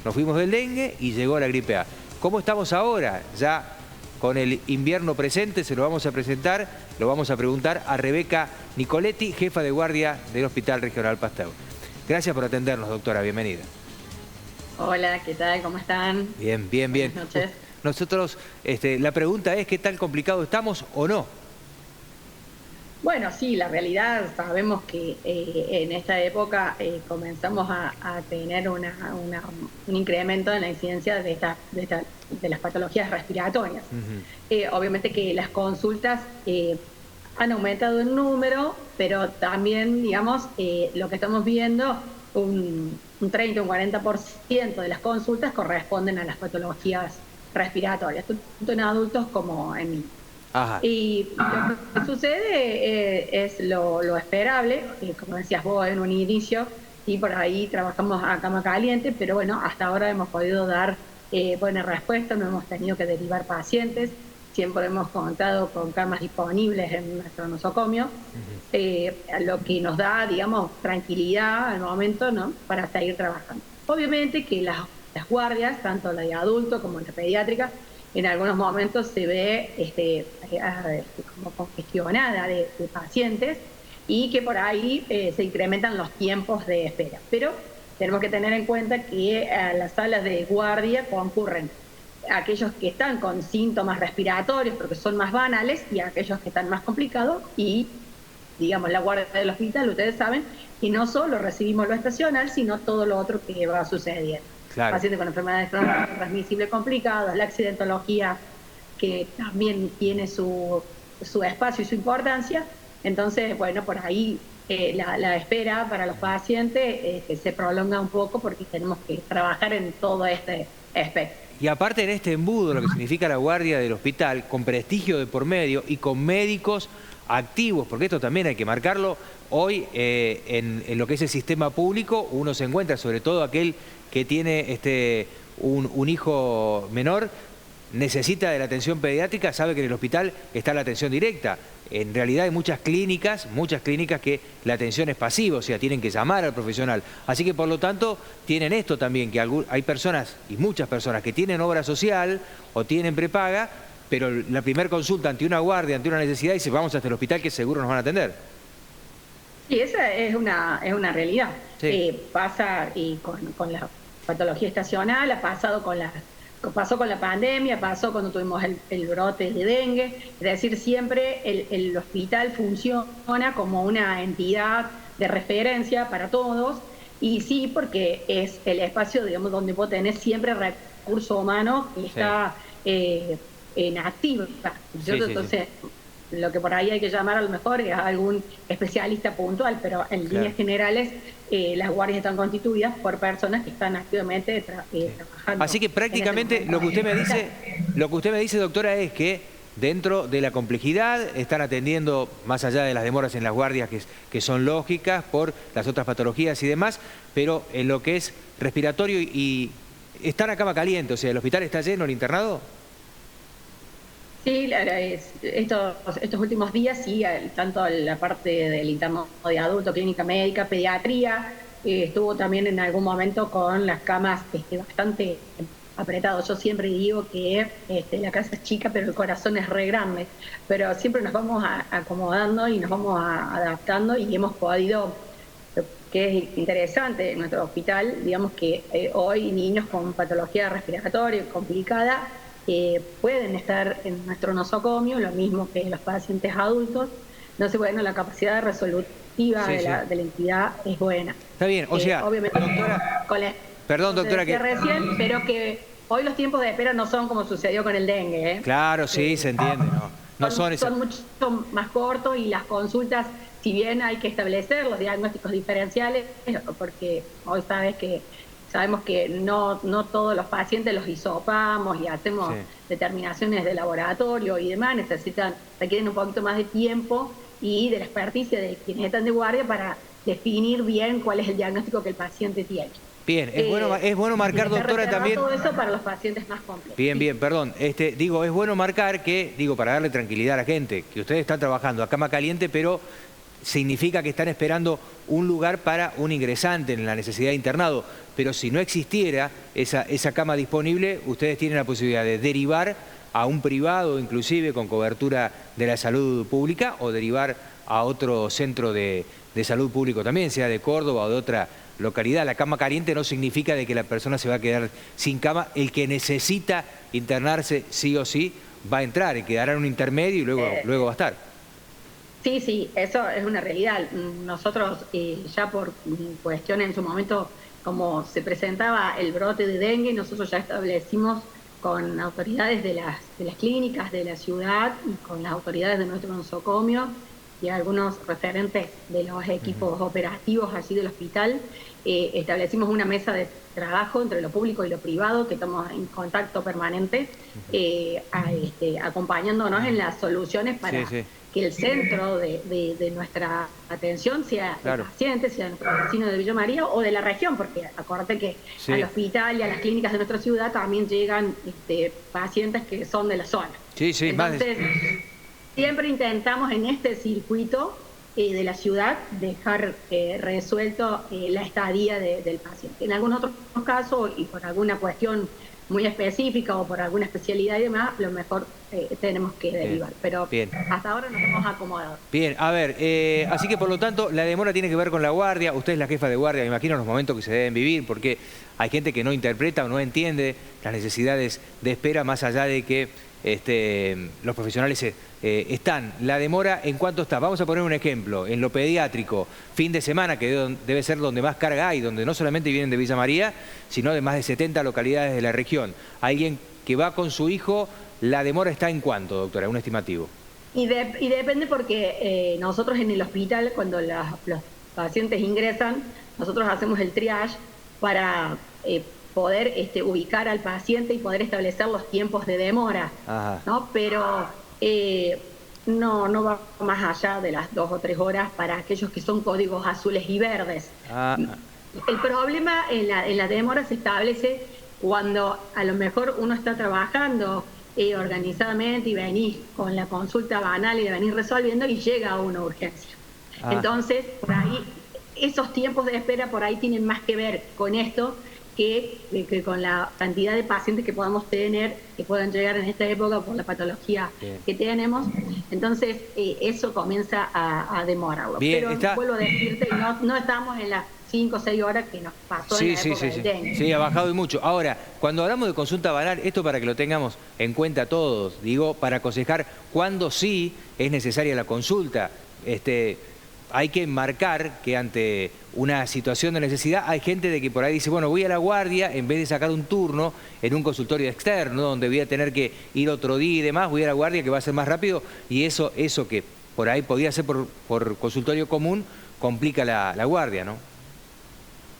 nos fuimos del dengue y llegó la gripe A. ¿Cómo estamos ahora? Ya con el invierno presente, se lo vamos a preguntar a Rebeca Nicoletti, jefa de guardia del Hospital Regional Pasteur. Gracias por atendernos, doctora, bienvenida. Hola, ¿qué tal? ¿Cómo están? Bien, bien, bien. Buenas noches. Nosotros, la pregunta es, ¿qué tan complicado estamos o no? Bueno, sí, la realidad, sabemos que en esta época comenzamos a tener un incremento en la incidencia de las patologías respiratorias. Obviamente que las consultas han aumentado en número, pero también, digamos, lo que estamos viendo, un 30 o un 40% de las consultas corresponden a las patologías respiratorias, tanto en adultos como en niños. Ajá. Y lo que sucede es lo esperable, como decías vos en un inicio, y por ahí trabajamos a cama caliente, pero bueno, hasta ahora hemos podido dar buena respuesta, no hemos tenido que derivar pacientes, siempre hemos contado con camas disponibles en nuestro nosocomio, lo que nos da, digamos, tranquilidad al momento, ¿no?, para seguir trabajando. Obviamente que las guardias, tanto la de adulto como la pediátrica, en algunos momentos se ve como congestionada de pacientes y que por ahí se incrementan los tiempos de espera. Pero tenemos que tener en cuenta que a las salas de guardia concurren aquellos que están con síntomas respiratorios porque son más banales y aquellos que están más complicados, y digamos la guardia del hospital, ustedes saben que no solo recibimos lo estacional, sino todo lo otro que va sucediendo. Claro. Pacientes con enfermedades transmisibles complicadas, la accidentología, que también tiene su espacio y su importancia. Entonces, bueno, por ahí la espera para los pacientes se prolonga un poco porque tenemos que trabajar en todo este aspecto. Y aparte en este embudo, lo que significa la guardia del hospital, con prestigio de por medio y con médicos activos, porque esto también hay que marcarlo, hoy en lo que es el sistema público uno se encuentra, sobre todo aquel que tiene un hijo menor, necesita de la atención pediátrica, sabe que en el hospital está la atención directa. En realidad hay muchas clínicas que la atención es pasiva, o sea, tienen que llamar al profesional. Así que por lo tanto tienen esto también, que hay personas, y muchas personas, que tienen obra social o tienen prepaga, pero la primera consulta ante una guardia, ante una necesidad, dice vamos hasta el hospital que seguro nos van a atender. Sí, esa es una realidad. Sí. Pasa con la patología estacional, pasó con la pandemia, pasó cuando tuvimos el brote de dengue. Es decir, siempre el hospital funciona como una entidad de referencia para todos, y sí, porque es el espacio, digamos, donde vos tenés siempre recurso humano que está en activo, ¿cierto? Sí. Entonces, lo que por ahí hay que llamar a lo mejor es a algún especialista puntual, pero en líneas generales las guardias están constituidas por personas que están activamente trabajando. Así que prácticamente lo que usted me dice, doctora, es que dentro de la complejidad están atendiendo, más allá de las demoras en las guardias que son lógicas por las otras patologías y demás, pero en lo que es respiratorio y están a cama caliente, o sea, ¿el hospital está lleno, el internado? Sí, estos últimos días sí, tanto la parte del interno de adulto, clínica médica, pediatría, estuvo también en algún momento con las camas bastante apretados. Yo siempre digo que la casa es chica, pero el corazón es re grande, pero siempre nos vamos acomodando y nos vamos adaptando, y hemos podido, que es interesante en nuestro hospital, digamos que hoy niños con patología respiratoria complicada pueden estar en nuestro nosocomio, lo mismo que los pacientes adultos. Entonces, bueno, la capacidad resolutiva de la entidad es buena. Está bien, o sea, obviamente, doctora, perdón, doctora, que recién, pero que hoy los tiempos de espera no son como sucedió con el dengue. Claro, sí, se entiende, ¿no? Son mucho más cortos, y las consultas, si bien hay que establecer los diagnósticos diferenciales, porque hoy sabemos que no todos los pacientes los hisopamos y hacemos determinaciones de laboratorio y demás, requieren un poquito más de tiempo y de la experticia de quienes están de guardia para definir bien cuál es el diagnóstico que el paciente tiene. Bien, es bueno marcar, doctora, también todo eso para los pacientes más complejos. Bien, perdón. Digo, es bueno marcar que, para darle tranquilidad a la gente, que ustedes están trabajando a cama caliente, pero significa que están esperando un lugar para un ingresante en la necesidad de internado. pero si no existiera esa cama disponible, ustedes tienen la posibilidad de derivar a un privado, inclusive con cobertura de la salud pública, o derivar a otro centro de salud público también, sea de Córdoba o de otra localidad. La cama caliente no significa de que la persona se va a quedar sin cama. El que necesita internarse sí o sí va a entrar y quedará en un intermedio y luego va a estar. Sí, sí, eso es una realidad. Nosotros ya por cuestión en su momento, como se presentaba el brote de dengue, nosotros ya establecimos con autoridades de las clínicas de la ciudad y con las autoridades de nuestro nosocomio y algunos referentes de los equipos operativos allí del hospital, establecimos una mesa de trabajo entre lo público y lo privado, que estamos en contacto permanente, acompañándonos en las soluciones para que el centro de nuestra atención sea el paciente, sea nuestro vecino de Villa María o de la región, porque acuérdate que al hospital y a las clínicas de nuestra ciudad también llegan pacientes que son de la zona. Entonces, siempre intentamos en este circuito de la ciudad dejar resuelto la estadía del paciente. En algunos otros casos, y por alguna cuestión muy específica o por alguna especialidad y demás, lo mejor tenemos que derivar. Pero hasta ahora nos hemos acomodado. Bien, a ver, así que por lo tanto la demora tiene que ver con la guardia. Usted es la jefa de guardia, me imagino los momentos que se deben vivir, porque hay gente que no interpreta o no entiende las necesidades de espera, más allá de que los profesionales están. La demora, ¿en cuánto está? Vamos a poner un ejemplo. En lo pediátrico, fin de semana, que debe ser donde más carga hay, donde no solamente vienen de Villa María, sino de más de 70 localidades de la región. Alguien que va con su hijo, ¿la demora está en cuánto, doctora? Un estimativo. Y depende porque nosotros en el hospital, cuando los pacientes ingresan, nosotros hacemos el triage para poder ubicar al paciente y poder establecer los tiempos de demora, ¿no? Pero no va más allá de las 2 o 3 horas para aquellos que son códigos azules y verdes. El problema en la demora se establece cuando a lo mejor uno está trabajando organizadamente y venís con la consulta banal y de venir resolviendo y llega a una urgencia. Entonces, por ahí, esos tiempos de espera por ahí tienen más que ver con esto que con la cantidad de pacientes que podamos tener, que puedan llegar en esta época por la patología que tenemos. Entonces, eso comienza a demorarlo. Pero vuelvo a decirte, no estamos en las 5 o 6 horas que nos pasó en la época del dengue. Sí, ha bajado y mucho. Ahora, cuando hablamos de consulta banal, esto para que lo tengamos en cuenta todos, digo, para aconsejar cuándo sí es necesaria la consulta. Hay que marcar que ante una situación de necesidad hay gente de que por ahí dice, bueno, voy a la guardia en vez de sacar un turno en un consultorio externo donde voy a tener que ir otro día y demás, voy a la guardia que va a ser más rápido y eso que por ahí podía ser por consultorio común complica la guardia, ¿no?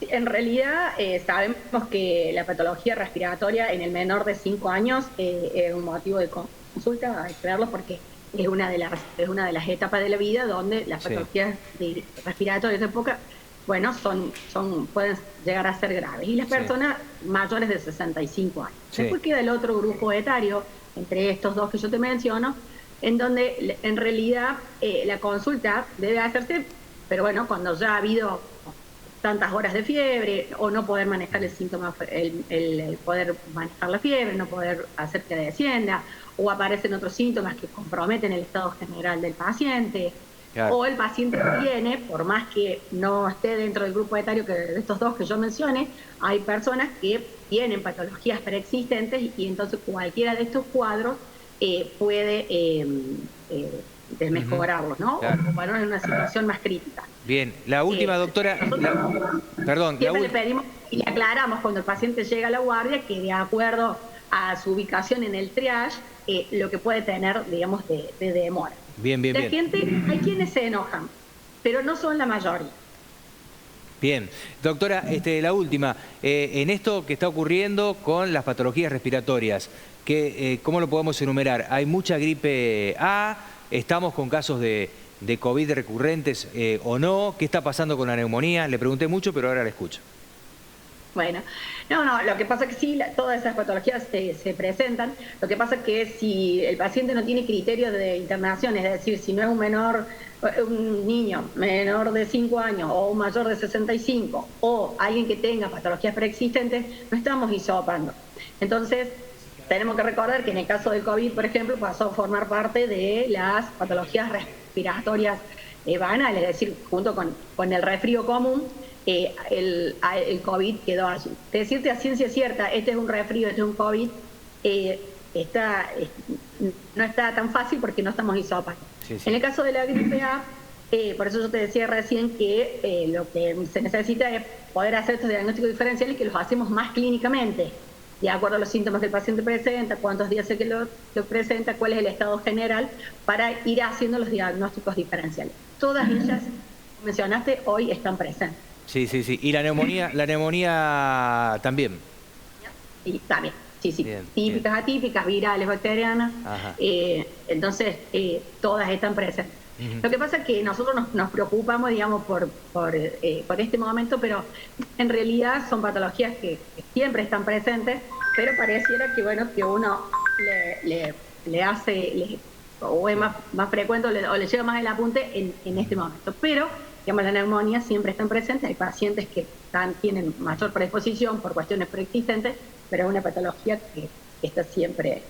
En realidad sabemos que la patología respiratoria en el menor de 5 años es un motivo de consulta, hay que verlo porque es una de las etapas de la vida donde las patologías respiratorias de época, bueno, pueden llegar a ser graves. Y las personas mayores de 65 años. Después queda el otro grupo etario, entre estos dos que yo te menciono, en donde en realidad la consulta debe hacerse, pero bueno, cuando ya ha habido tantas horas de fiebre, o no poder manejar el síntoma, el poder manejar la fiebre, no poder hacer que descienda, o aparecen otros síntomas que comprometen el estado general del paciente, o el paciente tiene, por más que no esté dentro del grupo etario de estos dos que yo mencioné, hay personas que tienen patologías preexistentes y entonces cualquiera de estos cuadros puede desmejorarlos, ¿no? O ponerlos en una situación más crítica. Bien, la última, doctora. Siempre le pedimos y le aclaramos cuando el paciente llega a la guardia que de acuerdo a su ubicación en el triage, lo que puede tener, digamos, de demora. Bien. Hay quienes se enojan, pero no son la mayoría. Bien. Doctora, la última. En esto que está ocurriendo con las patologías respiratorias, ¿cómo lo podemos enumerar? ¿Hay mucha gripe A? ¿Estamos con casos de COVID recurrentes o no? ¿Qué está pasando con la neumonía? Le pregunté mucho, pero ahora la escucho. Bueno, no, lo que pasa es que sí, todas esas patologías se presentan. Lo que pasa es que si el paciente no tiene criterios de internación, es decir, si no es un menor, un niño menor de 5 años o un mayor de 65 o alguien que tenga patologías preexistentes, no estamos hisopando. Entonces, tenemos que recordar que en el caso del COVID, por ejemplo, pasó a formar parte de las patologías respiratorias banales, es decir, junto con el resfrío común. El COVID quedó allí. Decirte a ciencia cierta, este es un resfrío, este es un COVID, no está tan fácil porque no estamos hisopando. Sí. En el caso de la gripe A, por eso yo te decía recién que lo que se necesita es poder hacer estos diagnósticos diferenciales que los hacemos más clínicamente, de acuerdo a los síntomas que el paciente presenta, cuántos días sé que lo presenta, cuál es el estado general, para ir haciendo los diagnósticos diferenciales. Todas ellas, como mencionaste, hoy están presentes. Sí. Y la neumonía también. Y también, sí. Bien, típicas, bien. Atípicas, virales, bacterianas. Entonces, todas están presentes. Lo que pasa es que nosotros nos preocupamos, digamos, por este momento, pero en realidad son patologías que siempre están presentes, pero pareciera que, bueno, que uno le hace, o es más frecuente o le lleva más el apunte en este momento. Pero digamos, la neumonía siempre está presente, hay pacientes que tienen mayor predisposición por cuestiones preexistentes, pero es una patología que está siempre